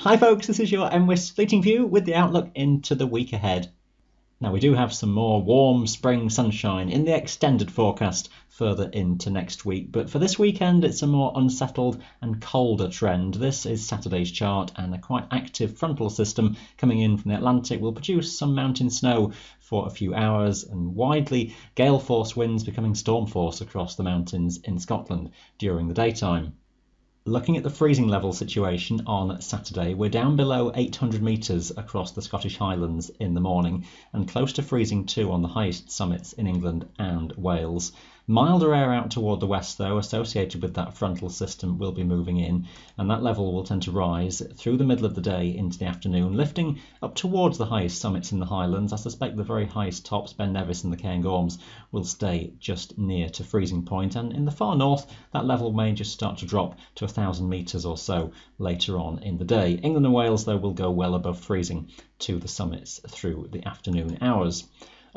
Hi folks, this is your MWIS Fleeting View with the outlook into the week ahead. Now we do have some more warm spring sunshine in the extended forecast further into next week, but for this weekend it's a more unsettled and colder trend. This is Saturday's chart, and a quite active frontal system coming in from the Atlantic will produce some mountain snow for a few hours, and widely gale force winds becoming storm force across the mountains in Scotland during the daytime. Looking at the freezing level situation on Saturday, we're down below 800 metres across the Scottish Highlands in the morning, and close to freezing too on the highest summits in England and Wales. Milder air out toward the west, though, associated with that frontal system, will be moving in, and that level will tend to rise through the middle of the day into the afternoon, lifting up towards the highest summits in the Highlands. I suspect the very highest tops, Ben Nevis and the Cairngorms, will stay just near to freezing point, and in the far north that level may just start to drop to 1,000 metres or so later on in the day. England and Wales, though, will go well above freezing to the summits through the afternoon hours.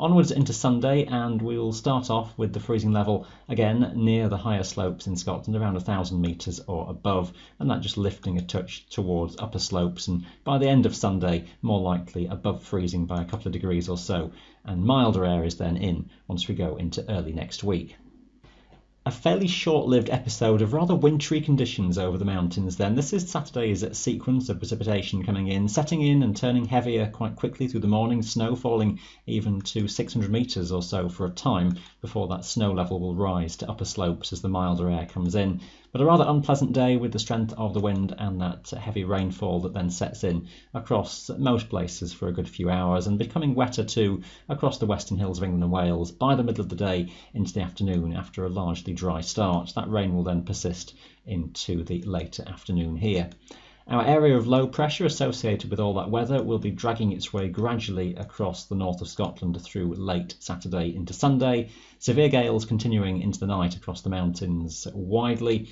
Onwards into Sunday, and we will start off with the freezing level again near the higher slopes in Scotland, around 1,000 metres or above, and that just lifting a touch towards upper slopes, and by the end of Sunday more likely above freezing by a couple of degrees or so, and milder air is then in once we go into early next week. A fairly short-lived episode of rather wintry conditions over the mountains then. This is Saturday's sequence of precipitation coming in, setting in and turning heavier quite quickly through the morning, snow falling even to 600 metres or so for a time before that snow level will rise to upper slopes as the milder air comes in. But a rather unpleasant day with the strength of the wind and that heavy rainfall that then sets in across most places for a good few hours, and becoming wetter too across the western hills of England and Wales by the middle of the day into the afternoon after a largely dry start. That rain will then persist into the later afternoon here. Our area of low pressure associated with all that weather will be dragging its way gradually across the north of Scotland through late Saturday into Sunday. Severe gales continuing into the night across the mountains widely.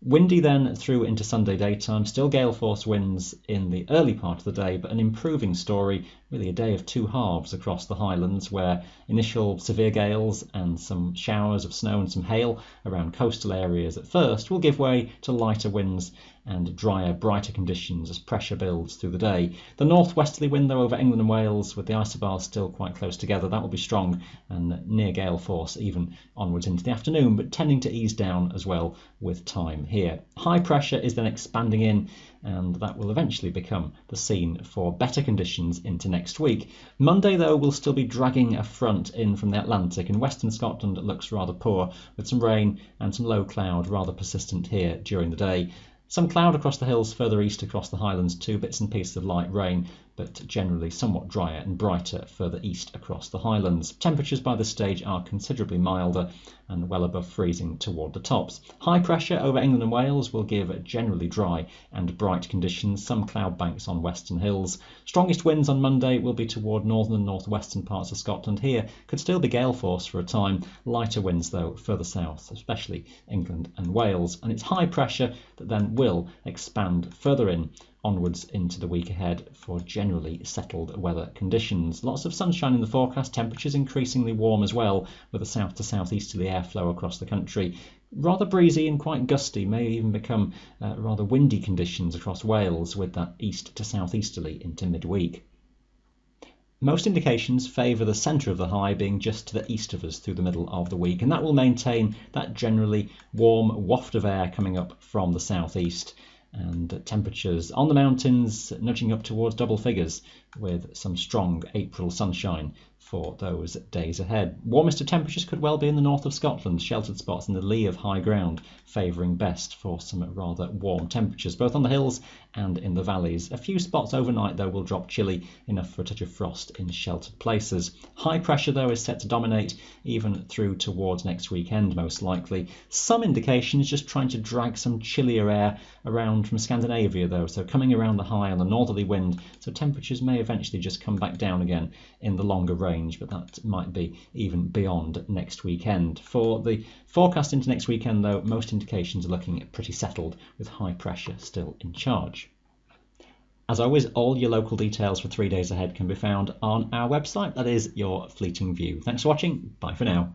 Windy then through into Sunday daytime, still gale force winds in the early part of the day, but an improving story, really a day of two halves across the Highlands, where initial severe gales and some showers of snow and some hail around coastal areas at first will give way to lighter winds and drier, brighter conditions as pressure builds through the day. The northwesterly wind, though, over England and Wales, with the isobars still quite close together, that will be strong and near gale force even onwards into the afternoon, but tending to ease down as well with time here. High pressure is then expanding in, and that will eventually become the scene for better conditions into next week. Monday, though, will still be dragging a front in from the Atlantic, and western Scotland looks rather poor, with some rain and some low cloud rather persistent here during the day. Some cloud across the hills further east across the Highlands too, bits and pieces of light rain, but generally somewhat drier and brighter further east across the Highlands. Temperatures by this stage are considerably milder and well above freezing toward the tops. High pressure over England and Wales will give generally dry and bright conditions, some cloud banks on western hills. Strongest winds on Monday will be toward northern and northwestern parts of Scotland. Here could still be gale force for a time, lighter winds though further south, especially England and Wales, and it's high pressure that then will expand further in onwards into the week ahead for generally settled weather conditions. Lots of sunshine in the forecast, temperatures increasingly warm as well, with a south to southeasterly airflow across the country. Rather breezy and quite gusty, may even become rather windy conditions across Wales, with that east to southeasterly into midweek. Most indications favour the centre of the high being just to the east of us through the middle of the week, and that will maintain that generally warm waft of air coming up from the southeast, and temperatures on the mountains nudging up towards double figures with some strong April sunshine for those days ahead. Warmest of temperatures could well be in the north of Scotland, sheltered spots in the lee of high ground favouring best for some rather warm temperatures, both on the hills and in the valleys. A few spots overnight, though, will drop chilly enough for a touch of frost in sheltered places. High pressure, though, is set to dominate even through towards next weekend, most likely. Some indications just trying to drag some chillier air around from Scandinavia, though, so coming around the high on the northerly wind, so temperatures may eventually just come back down again in the longer range, but that might be even beyond next weekend. For the forecast into next weekend, though, most indications are looking pretty settled, with high pressure still in charge. As always, all your local details for 3 days ahead can be found on our website. That is your Fleeting View. Thanks for watching. Bye for now.